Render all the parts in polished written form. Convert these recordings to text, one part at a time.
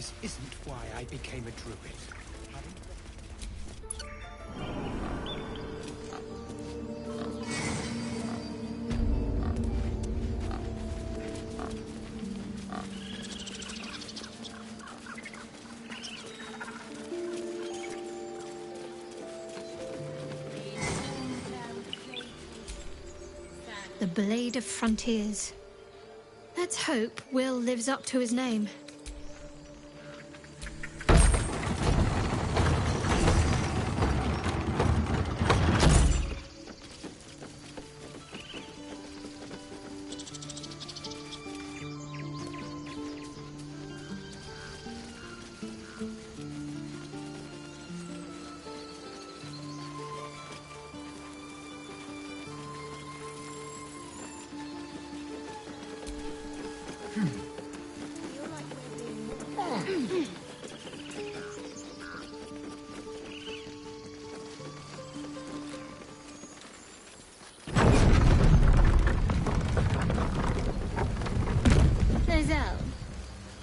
This isn't why I became a druid. The Blade of Frontiers. Let's hope Will lives up to his name.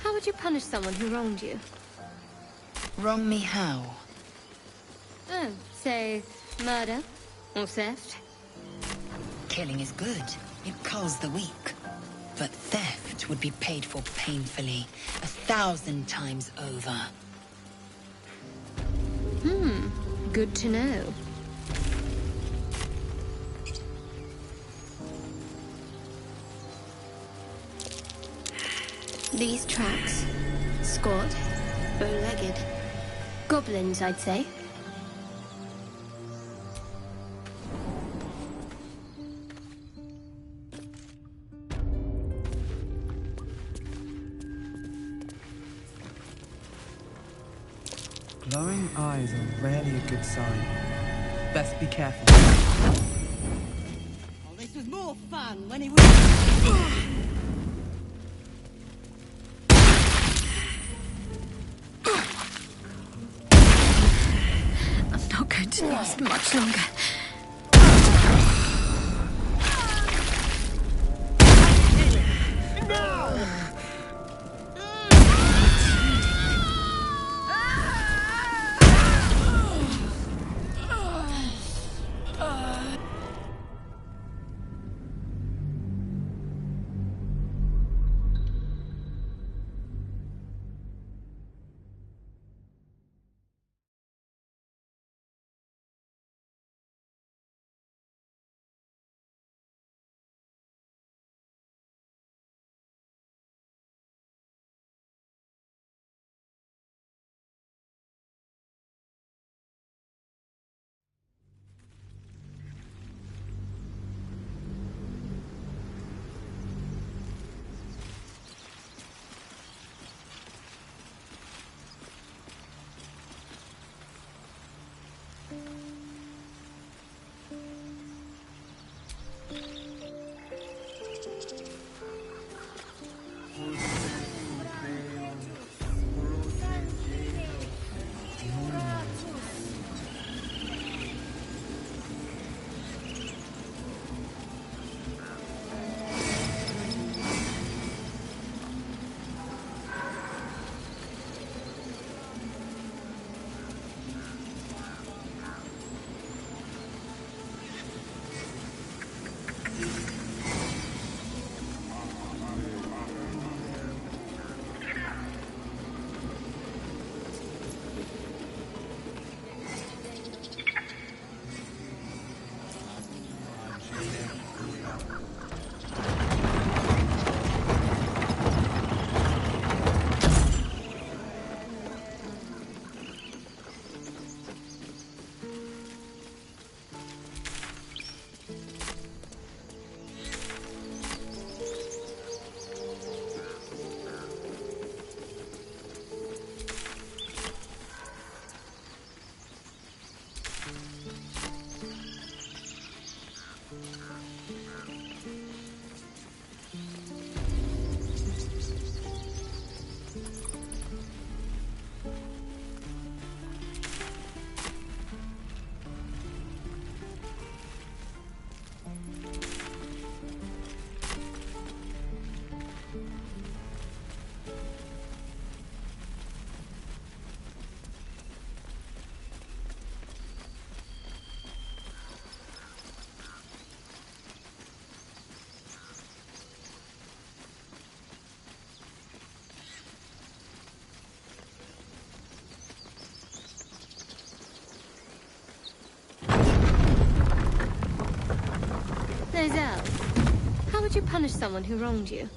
How would you punish someone who wronged you? Wrong me how? Oh, say, murder or theft? Killing is good. It culls the weak. But theft would be paid for painfully, 1,000 times over. Good to know. These tracks. Squat. Bow-legged. Goblins, I'd say. Glowing eyes are rarely a good sign. Best be careful. Oh, this was more fun when he was... I'm not going to last much longer. Ozell, how would you punish someone who wronged you?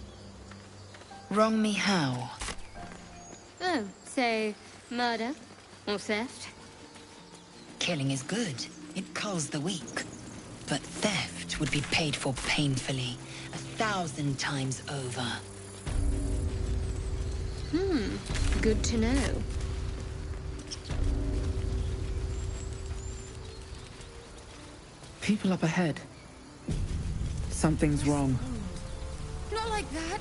Wrong me how? Oh, say, murder or theft? Killing is good. It culls the weak. But theft would be paid for painfully, 1,000 times over. Good to know. People up ahead. Something's wrong. Not like that.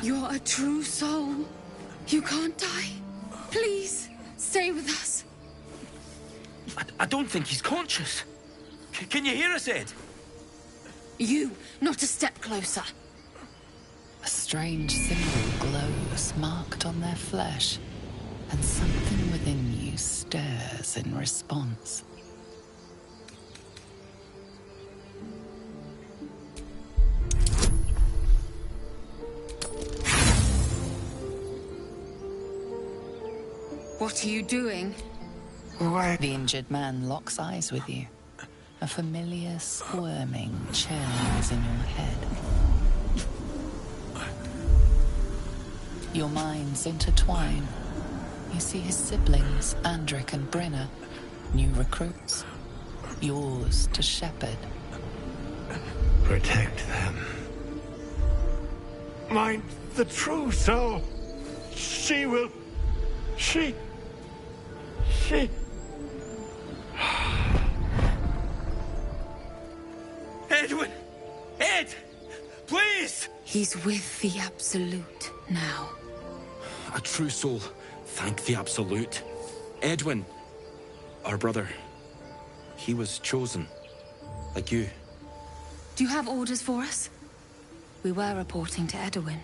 You're a true soul. You can't die. Please, stay with us. I don't think he's conscious. Can you hear us, Ed? You, not a step closer. A strange symbol glows marked on their flesh, and something within you stirs in response. What are you doing? The injured man locks eyes with you. A familiar squirming churns in your head. Your minds intertwine. You see his siblings, Andric and Brenna, new recruits. Yours to shepherd. Protect them. Mine, the true soul. She will... She... Edwin! Ed! Please! He's with the Absolute now. A true soul. Thank the Absolute. Edwin, our brother, he was chosen. Like you. Do you have orders for us? We were reporting to Edwin.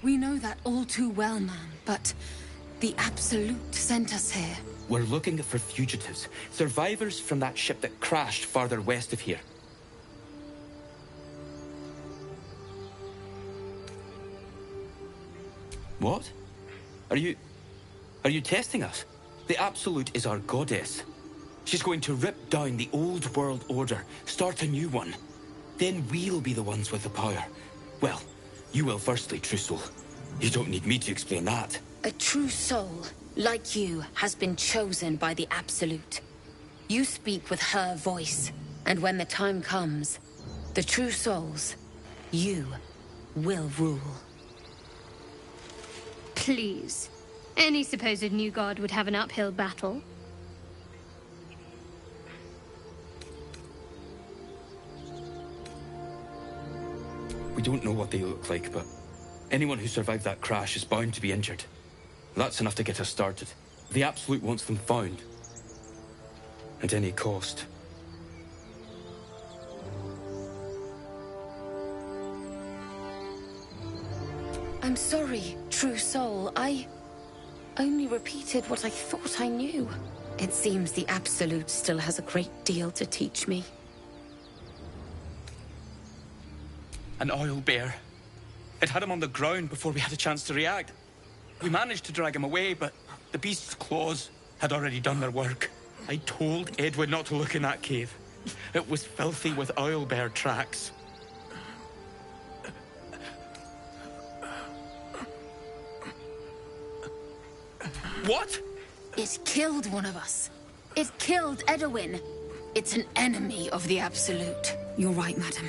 We know that all too well, ma'am, but the Absolute sent us here. We're looking for fugitives. Survivors from that ship that crashed farther west of here. What? Are you testing us? The Absolute is our goddess. She's going to rip down the old world order, start a new one. Then we'll be the ones with the power. Well, you will firstly, True Soul. You don't need me to explain that. A true soul, like you, has been chosen by the Absolute. You speak with her voice, and when the time comes, the true souls, you, will rule. Please. Any supposed new god would have an uphill battle. We don't know what they look like, but anyone who survived that crash is bound to be injured. That's enough to get us started. The Absolute wants them found. At any cost. I'm sorry, true soul. I only repeated what I thought I knew. It seems the Absolute still has a great deal to teach me. An oil bear. It had him on the ground before we had a chance to react. We managed to drag him away, but the beast's claws had already done their work. I told Edwin not to look in that cave. It was filthy with oil bear tracks. What? It killed one of us. It killed Edwin. It's an enemy of the Absolute. You're right, madam.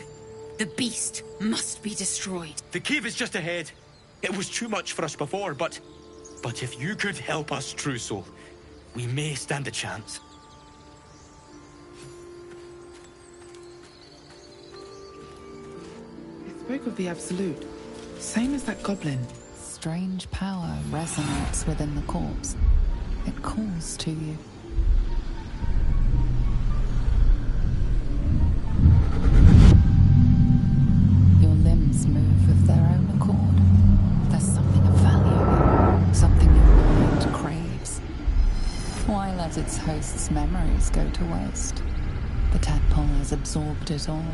The beast must be destroyed. The cave is just ahead. It was too much for us before, but if you could help us, True Soul, we may stand a chance. It spoke of the Absolute. Same as that goblin. Strange power resonates within the corpse. It calls to you. Your limbs move of their own accord. There's something of value, something your mind craves. While as its host's memories go to waste, the tadpole has absorbed it all.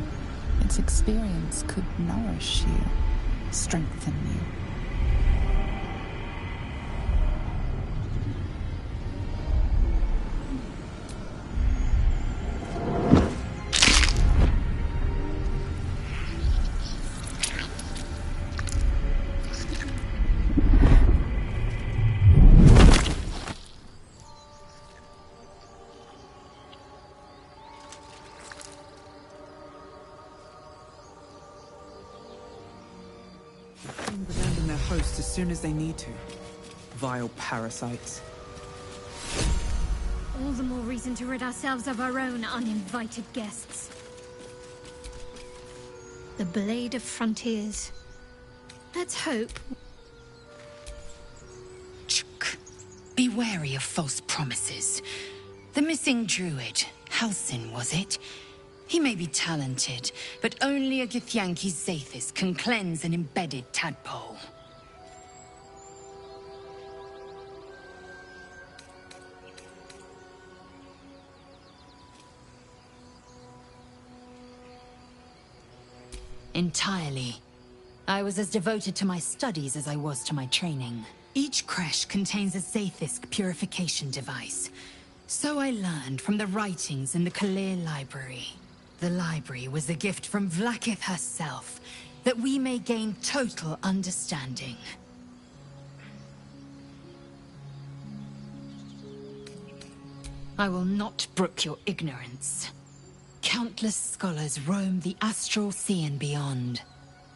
Its experience could nourish you, strengthen you. host as soon as they need to. Vile parasites. All the more reason to rid ourselves of our own uninvited guests. The Blade of Frontiers. Let's hope. Be wary of false promises. The missing druid, Halsin, was it? He may be talented, but only a Githyanki Zathis can cleanse an embedded tadpole. Entirely. I was as devoted to my studies as I was to my training. Each creche contains a Zathisk purification device. So I learned from the writings in the Kalir Library. The library was a gift from Vlaakith herself, that we may gain total understanding. I will not brook your ignorance. Countless scholars roam the astral sea and beyond,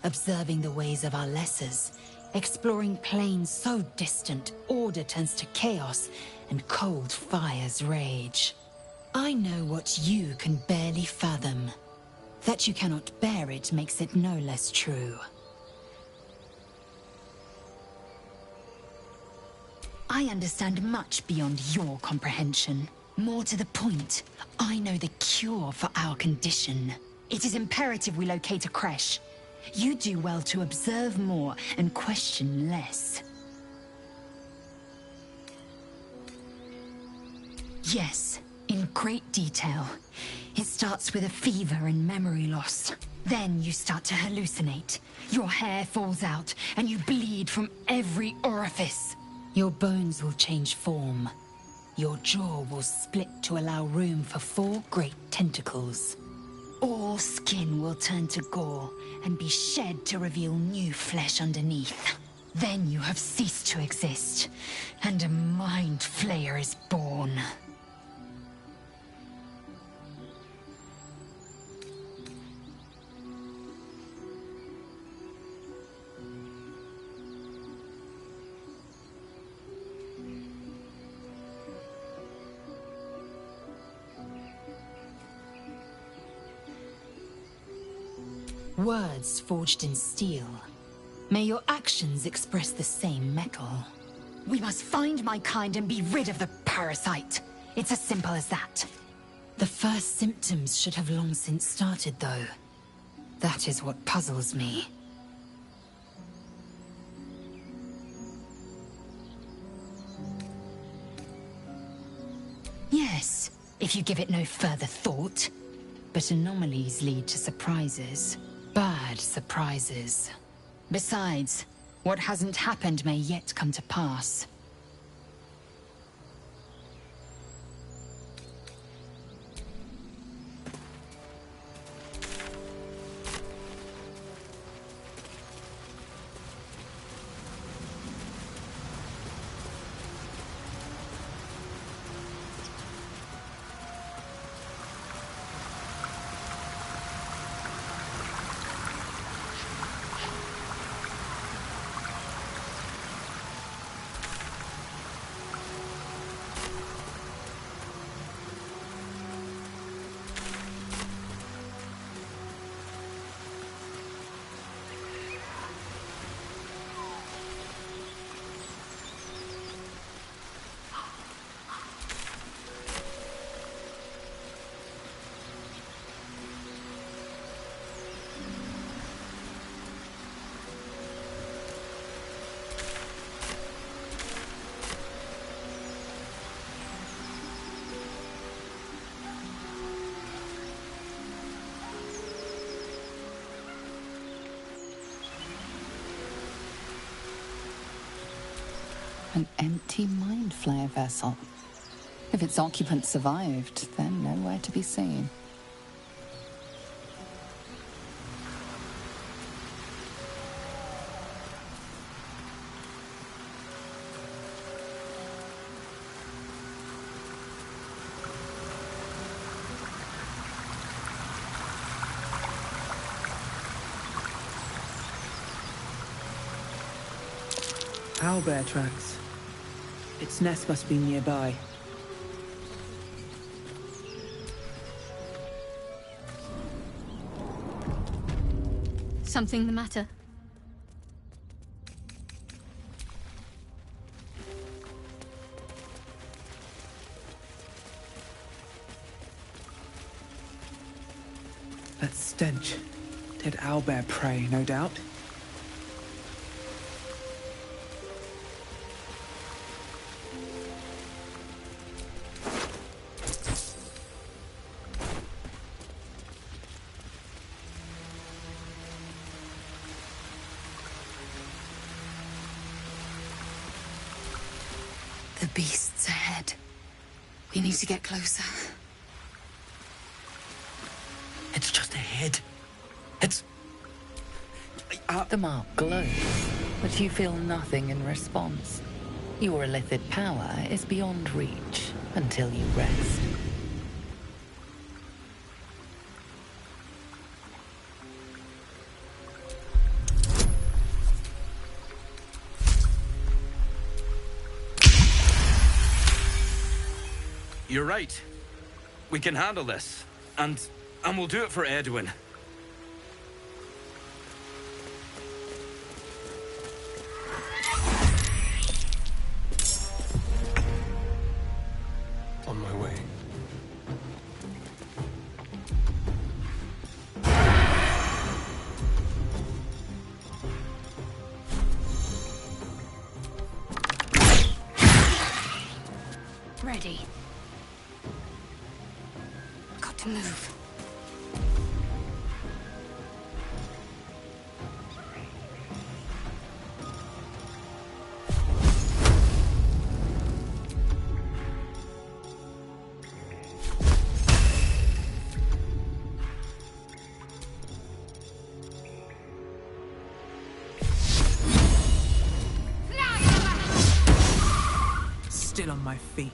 observing the ways of our lessers, exploring planes so distant order turns to chaos and cold fires rage. I know what you can barely fathom. That you cannot bear it makes it no less true. I understand much beyond your comprehension. More to the point, I know the cure for our condition. It is imperative we locate a creche. You do well to observe more and question less. Yes, in great detail. It starts with a fever and memory loss. Then you start to hallucinate. Your hair falls out, and you bleed from every orifice. Your bones will change form. Your jaw will split to allow room for 4 great tentacles. All skin will turn to gore and be shed to reveal new flesh underneath. Then you have ceased to exist, and a mind flayer is born. Words forged in steel. May your actions express the same metal. We must find my kind and be rid of the parasite. It's as simple as that. The first symptoms should have long since started, though. That is what puzzles me. Yes, if you give it no further thought. But anomalies lead to surprises. Bad surprises. Besides, what hasn't happened may yet come to pass. An empty mind flayer vessel. If its occupant survived, then nowhere to be seen. Owlbear tracks. Its nest must be nearby. Something the matter? That stench. Dead owlbear prey, no doubt. The beast's ahead. We need to get closer. It's just ahead. It's... The mark glows, but you feel nothing in response. Your illithid power is beyond reach until you rest. You're right. We can handle this. And we'll do it for Edwin. On my way. Ready. Got to move. Still on my feet.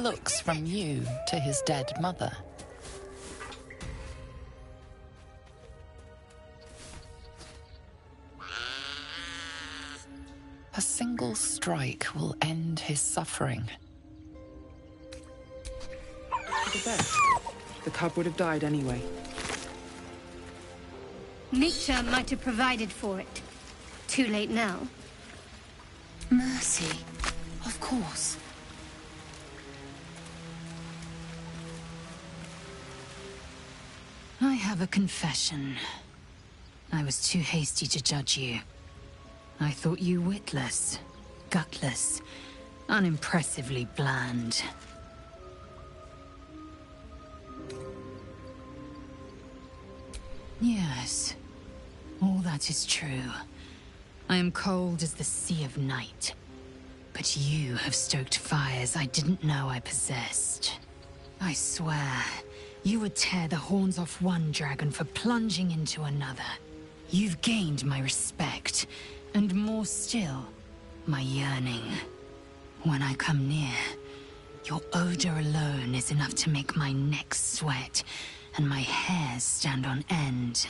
Looks from you to his dead mother. A single strike will end his suffering. For the best. The cub would have died anyway. Nature might have provided for it. Too late now. Mercy. Of course. I have a confession. I was too hasty to judge you. I thought you witless, gutless, unimpressively bland. Yes, all that is true. I am cold as the sea of night. But you have stoked fires I didn't know I possessed. I swear, you would tear the horns off one dragon for plunging into another. You've gained my respect, and more still, my yearning. When I come near, your odor alone is enough to make my neck sweat and my hairs stand on end.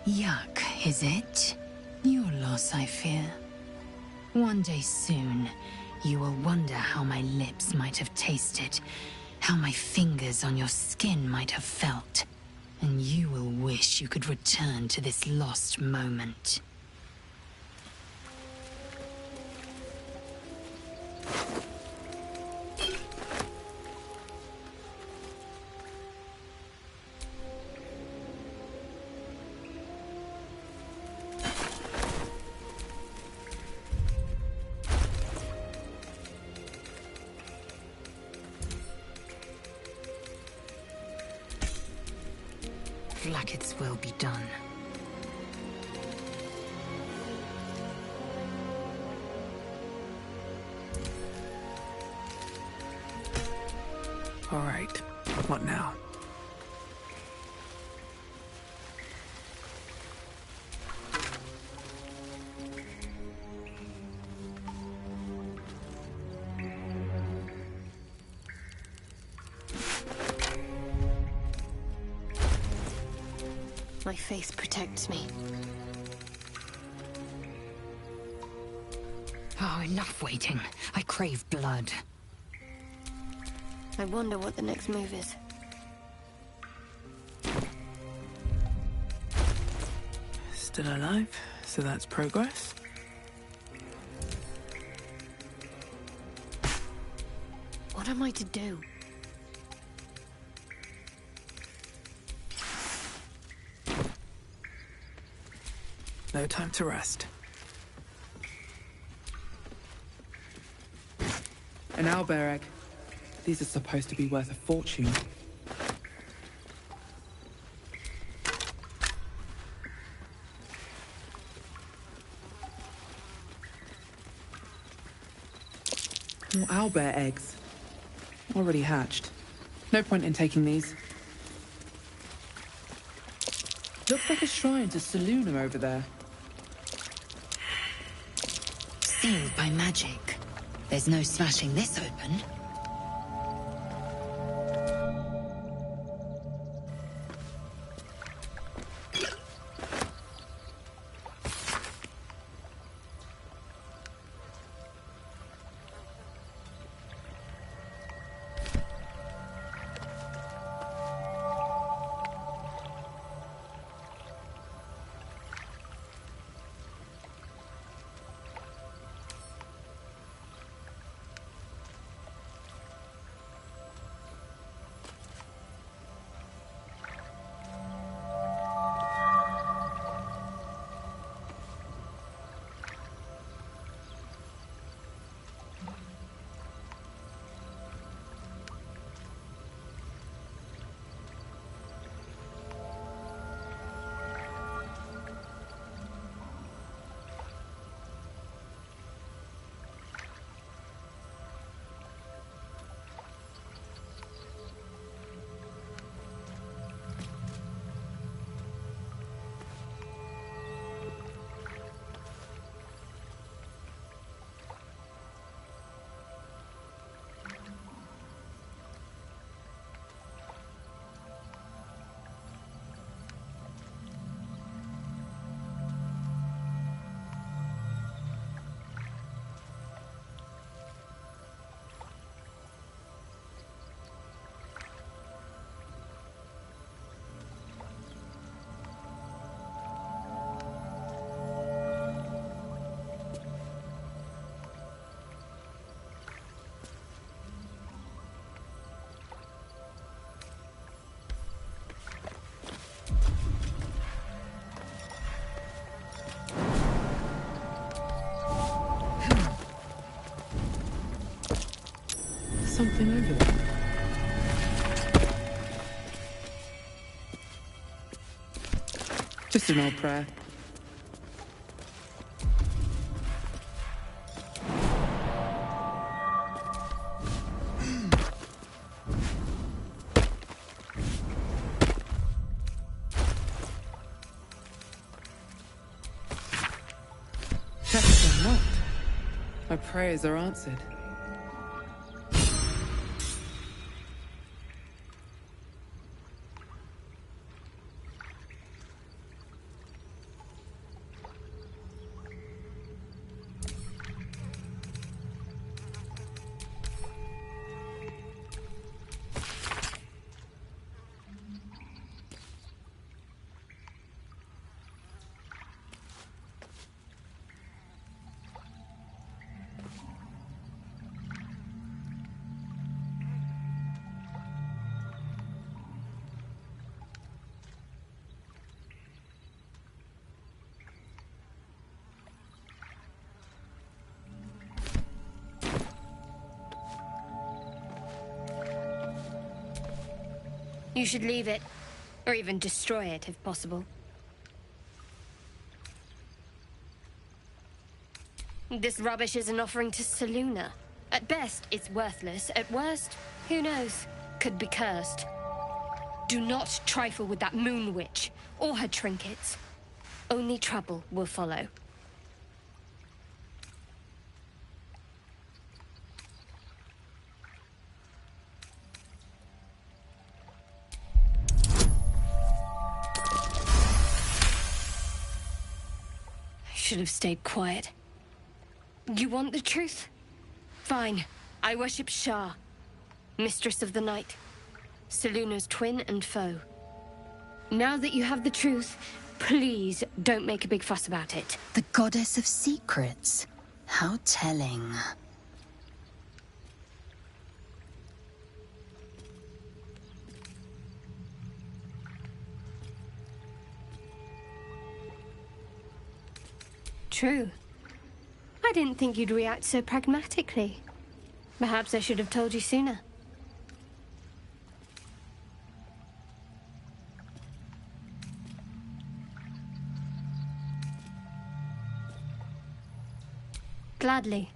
Yuck, is it? Your loss, I fear. One day soon, you will wonder how my lips might have tasted, how my fingers on your skin might have felt, and you will wish you could return to this lost moment. Blacket's will be done. All right. What now? My faith protects me. Oh, enough waiting. I crave blood. I wonder what the next move is. Still alive, so that's progress. What am I to do? No time to rest. An owlbear egg. These are supposed to be worth a fortune. More owlbear eggs. Already hatched. No point in taking these. Looks like a shrine to Selûnum over there. Sealed by magic. There's no smashing this open. something over there? Just an old prayer. Chests are locked. My prayers are answered. You should leave it, or even destroy it if possible. This rubbish is an offering to Selûne. At best, it's worthless. At worst, who knows? Could be cursed. Do not trifle with that moon witch, or her trinkets. Only trouble will follow. Should have stayed quiet. You want the truth? Fine. I worship Shah, Mistress of the Night, Selûne's twin and foe. Now that you have the truth, please don't make a big fuss about it. The goddess of secrets. How telling. True. I didn't think you'd react so pragmatically. Perhaps I should have told you sooner. Gladly.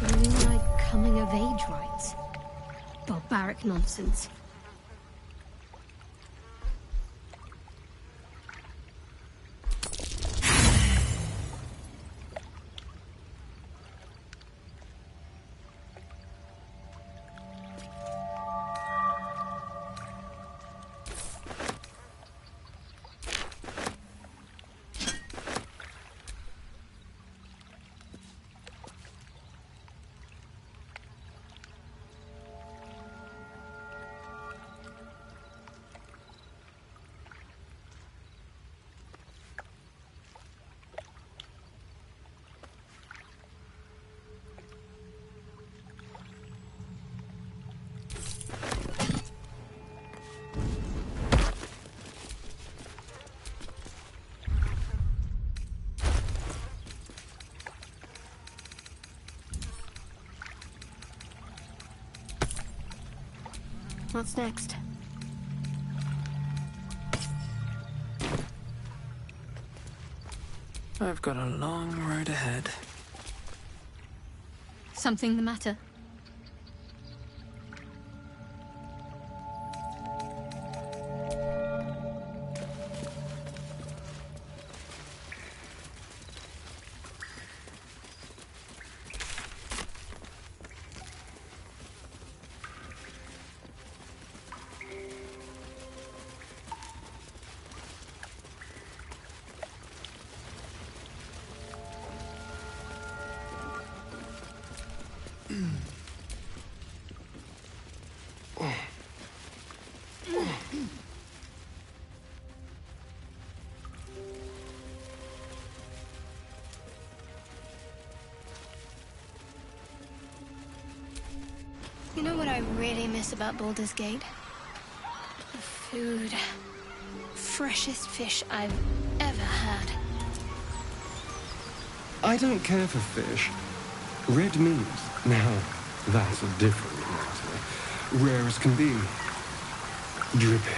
Something like coming of age rites. Barbaric nonsense. What's next? I've got a long road ahead. Something the matter? really miss about Baldur's Gate? The food. Freshest fish I've ever had. I don't care for fish. Red meat, now, that's a different matter. Rare as can be. Dripping.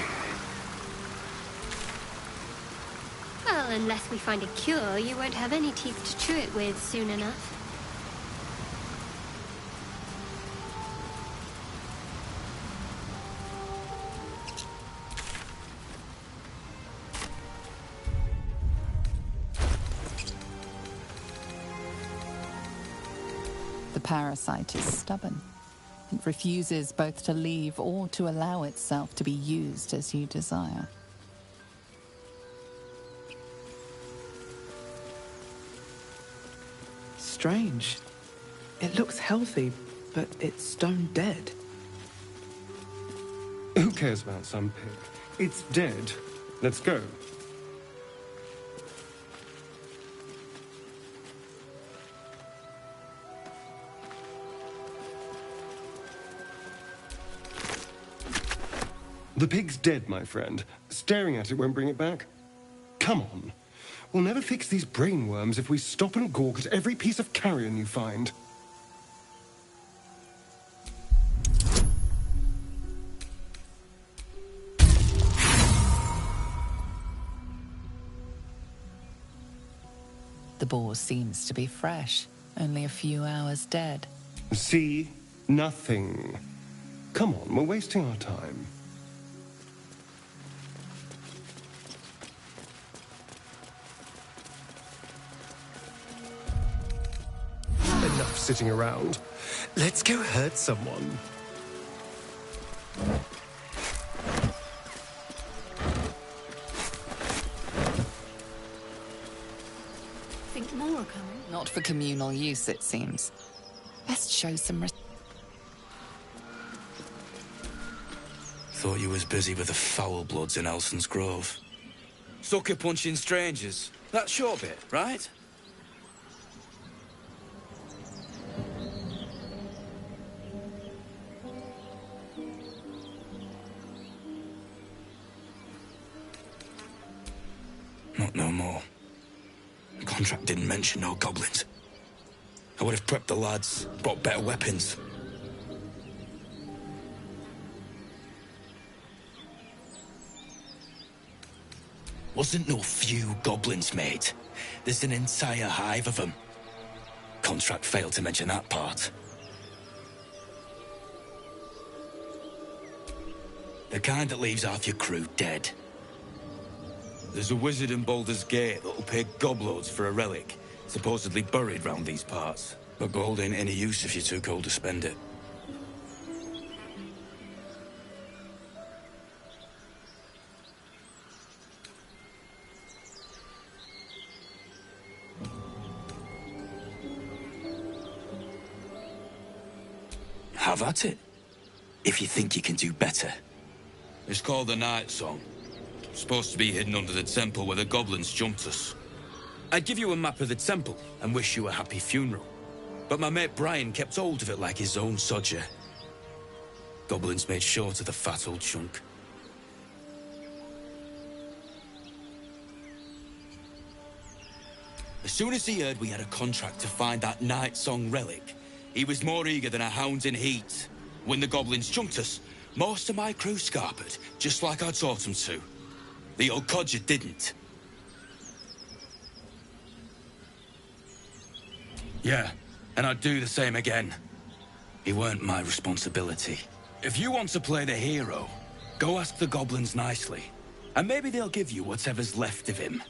Well, unless we find a cure, you won't have any teeth to chew it with soon enough. The parasite is stubborn. It refuses both to leave or to allow itself to be used as you desire. Strange. It looks healthy, but it's stone dead. Who cares about some pig? It's dead. Let's go. The pig's dead, my friend. Staring at it won't bring it back. Come on. We'll never fix these brainworms if we stop and gawk at every piece of carrion you find. The boar seems to be fresh, only a few hours dead. See? Nothing. Come on, we're wasting our time. Enough sitting around. Let's go hurt someone. Think more are coming? Not for communal use, it seems. Best show some Thought you was busy with the foul bloods in Elson's Grove. Sucker punching strangers. That's your bit, right? Not no more. The contract didn't mention no goblins. I would have prepped the lads, brought better weapons. Wasn't no few goblins, mate. There's an entire hive of them. Contract failed to mention that part. The kind that leaves half your crew dead. There's a wizard in Baldur's Gate that'll pay gobloads for a relic, supposedly buried round these parts. But gold ain't any use if you're too cold to spend it. Have at it, if you think you can do better. It's called the Night Song. Supposed to be hidden under the temple where the goblins jumped us. I'd give you a map of the temple and wish you a happy funeral. But my mate Brian kept hold of it like his own sodger. Goblins made short of the fat old chunk. As soon as he heard we had a contract to find that Night Song relic, he was more eager than a hound in heat. When the goblins jumped us, most of my crew scarpered, just like I taught them to. The old codger didn't. Yeah, and I'd do the same again. He weren't my responsibility. If you want to play the hero, go ask the goblins nicely. And maybe they'll give you whatever's left of him.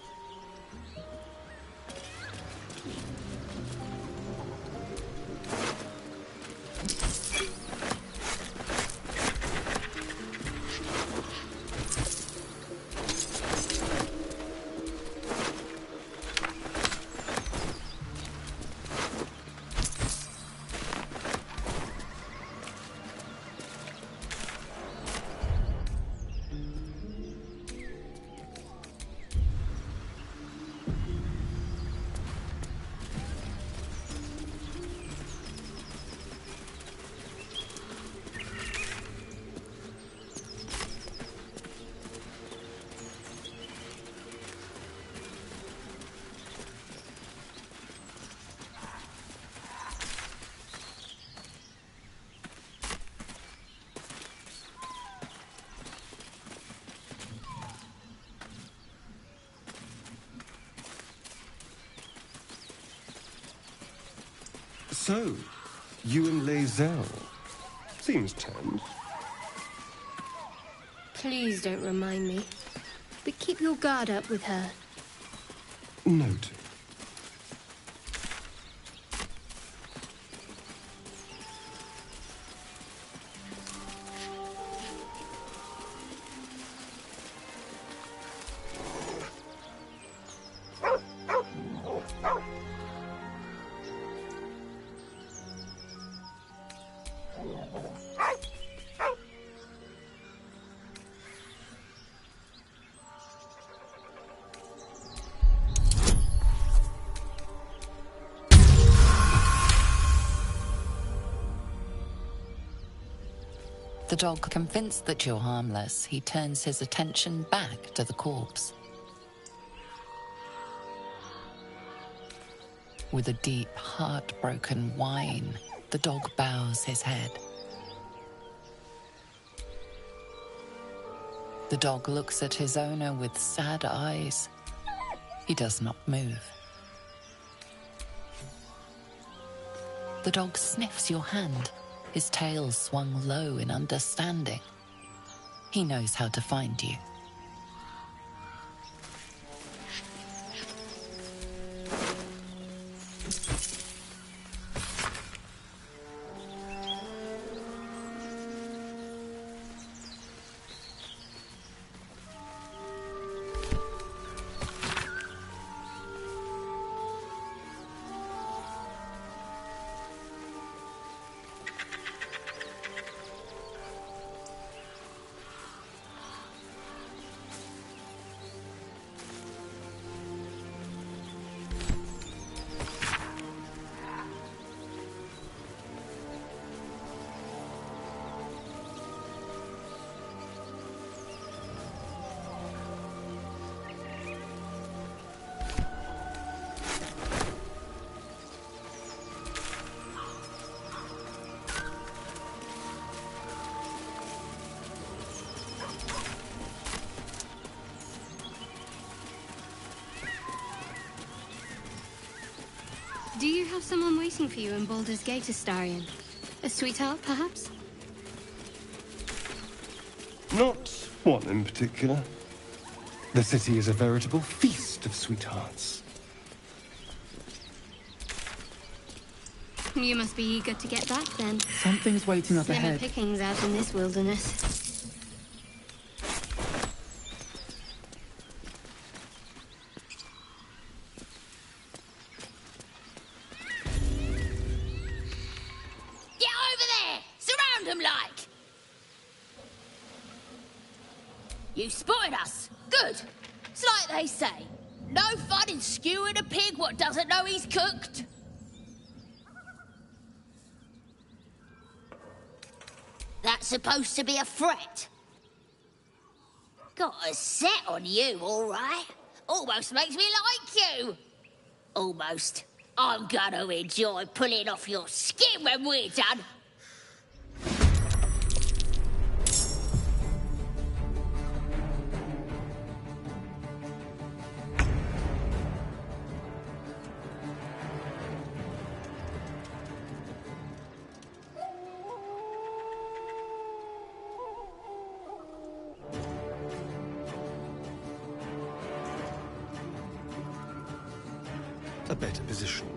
So, you and Lae'zel. Seems tense. Please don't remind me. But keep your guard up with her. Note. The dog, convinced that you're harmless, he turns his attention back to the corpse. With a deep, heartbroken whine, the dog bows his head. The dog looks at his owner with sad eyes. He does not move. The dog sniffs your hand, his tail swung low in understanding. He knows how to find you. Do you have someone waiting for you in Baldur's Gate, Astarion? A sweetheart, perhaps? Not one in particular. The city is a veritable feast of sweethearts. You must be eager to get back, then. Something's waiting up Slimmer ahead. pickings out in this wilderness. You spotted us. Good. It's like they say. No fun in skewing a pig what doesn't know he's cooked. That's supposed to be a threat. Got a set on you, all right. Almost makes me like you. Almost. I'm gonna enjoy pulling off your skin when we're done. A better position.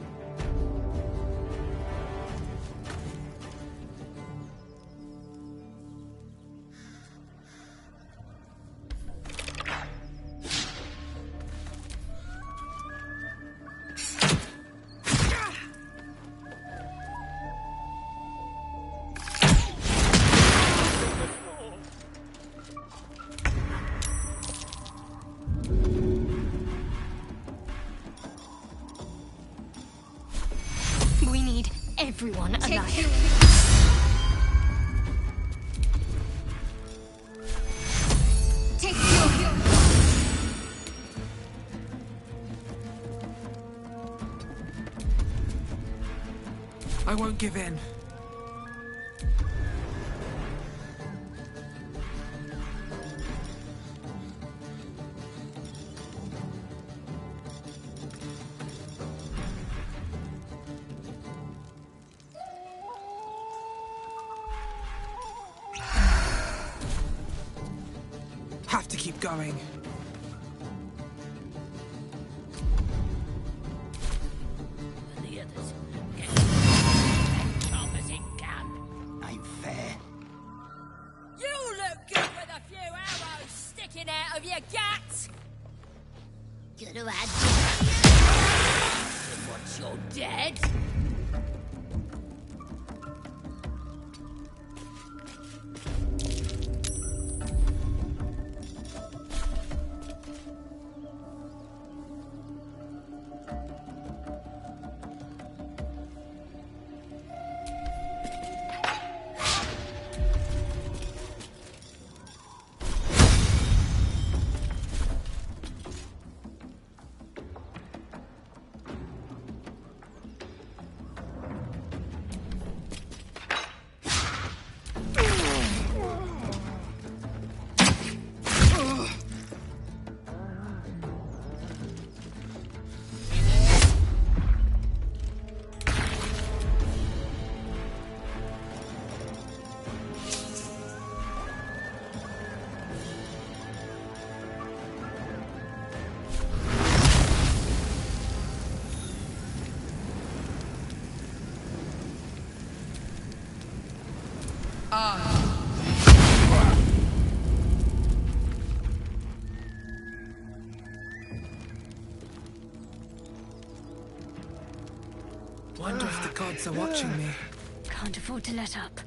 Everyone alive. Take your I won't give in. keep going. The others get as sharp as it can. Ain't fair. You look good with a few arrows sticking out of your guts. Could have had and once you're dead. Wonder if the gods are watching me. Can't afford to let up.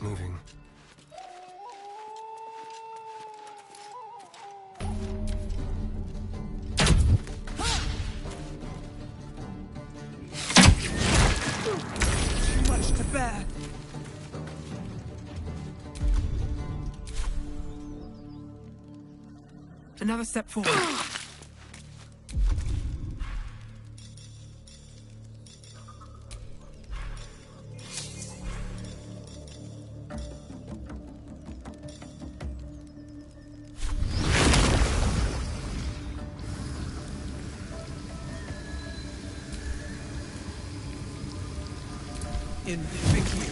Moving. Too much to bear. Another step forward. In victory.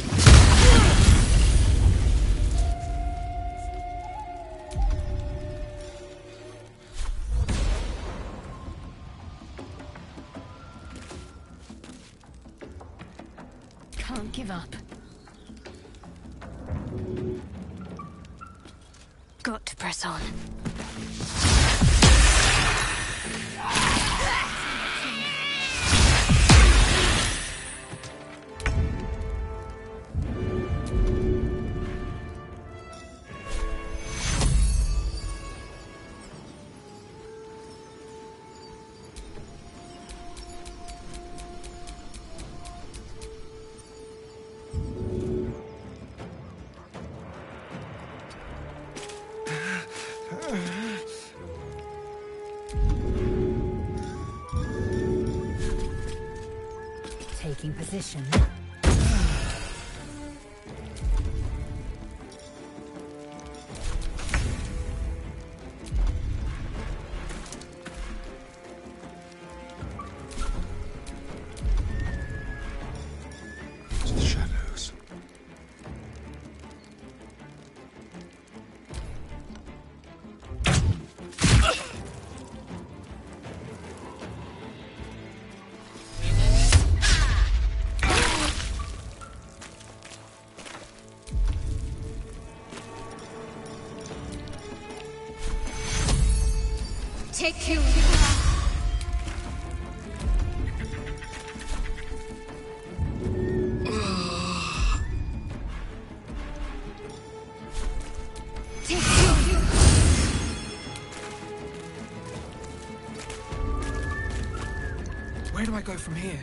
Can't give up. Got to press on. Taking position. To the shadows. Take you. Where do I go from here?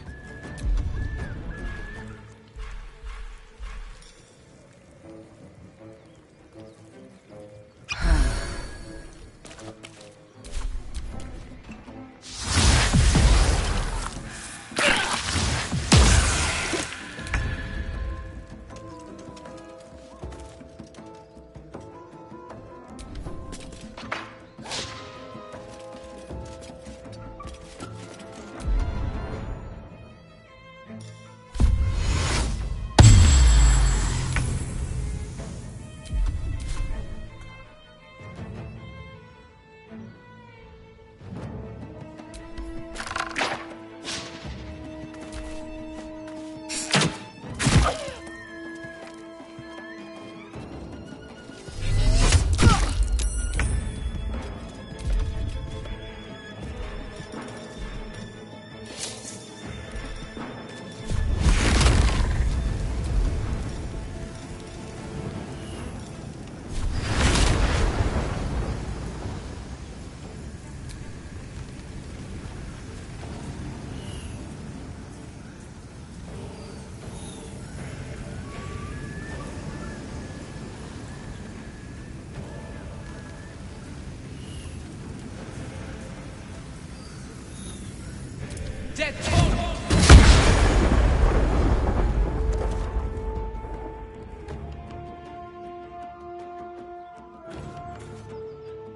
Dead total!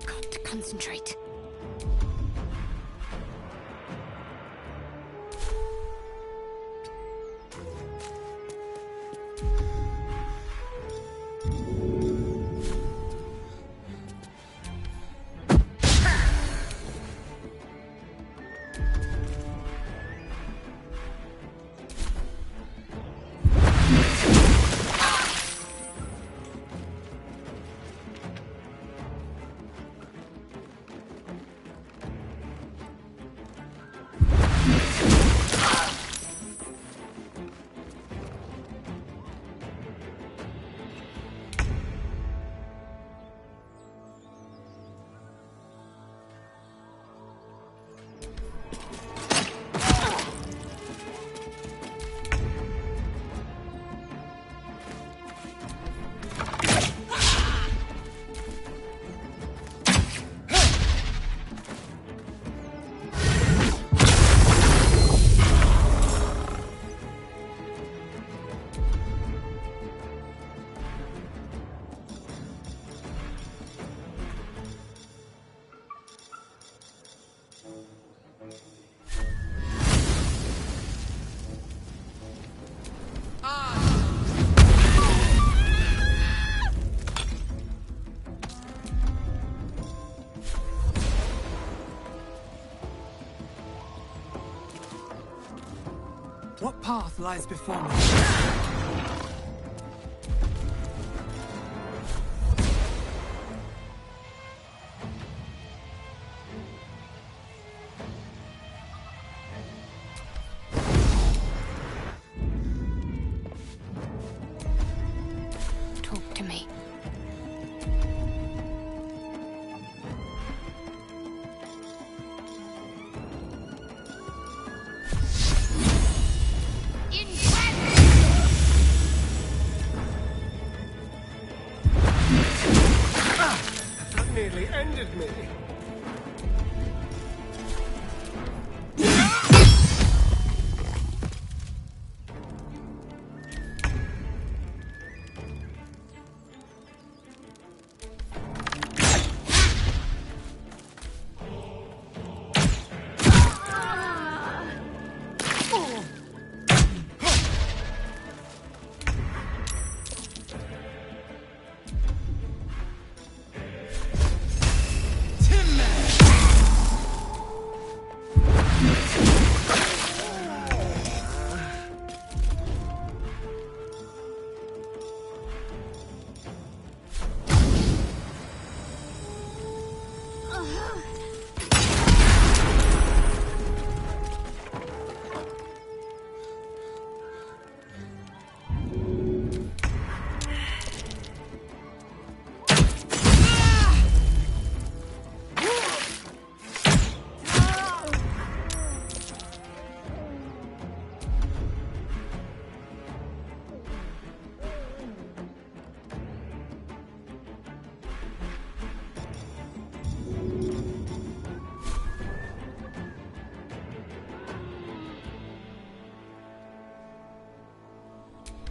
Got to concentrate. What path lies before me? Talk to me. nearly ended me.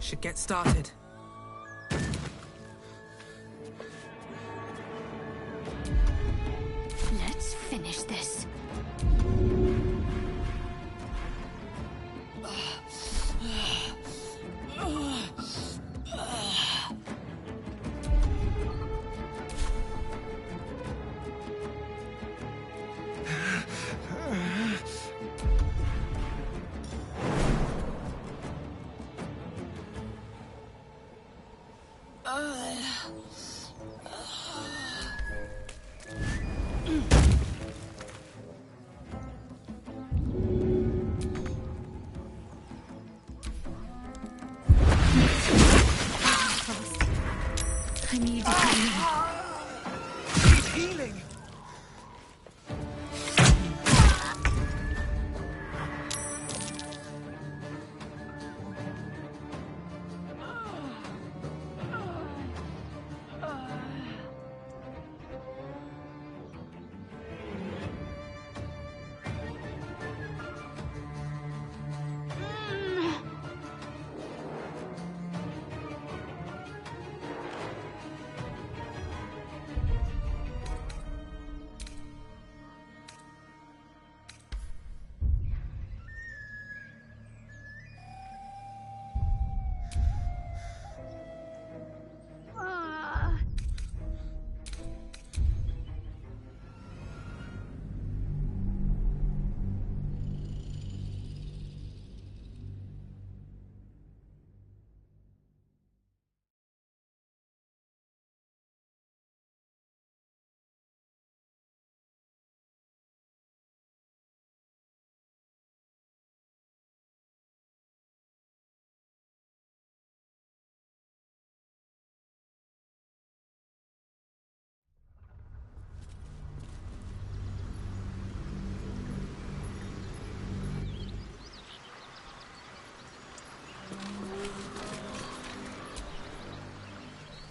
Should get started. Let's finish this. I need healing.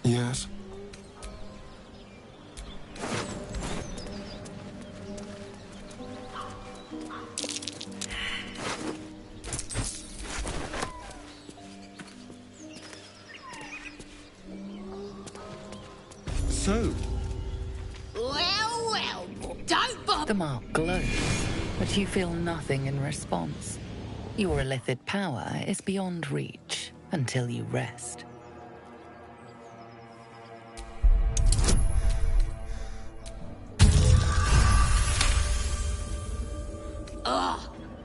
Yes? So? Well, don't bother. The mark glows, but you feel nothing in response. Your illithid power is beyond reach until you rest.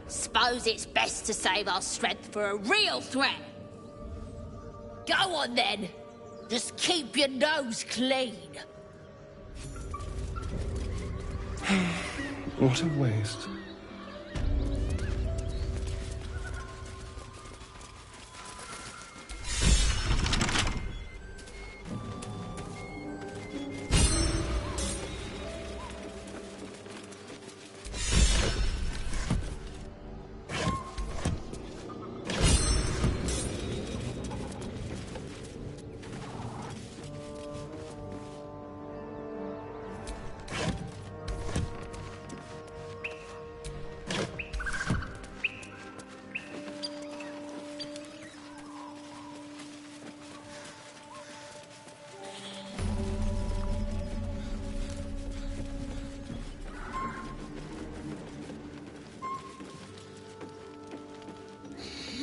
Suppose it's best to save our strength for a real threat. Go on then. Just keep your nose clean. What a waste.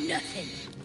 nothing.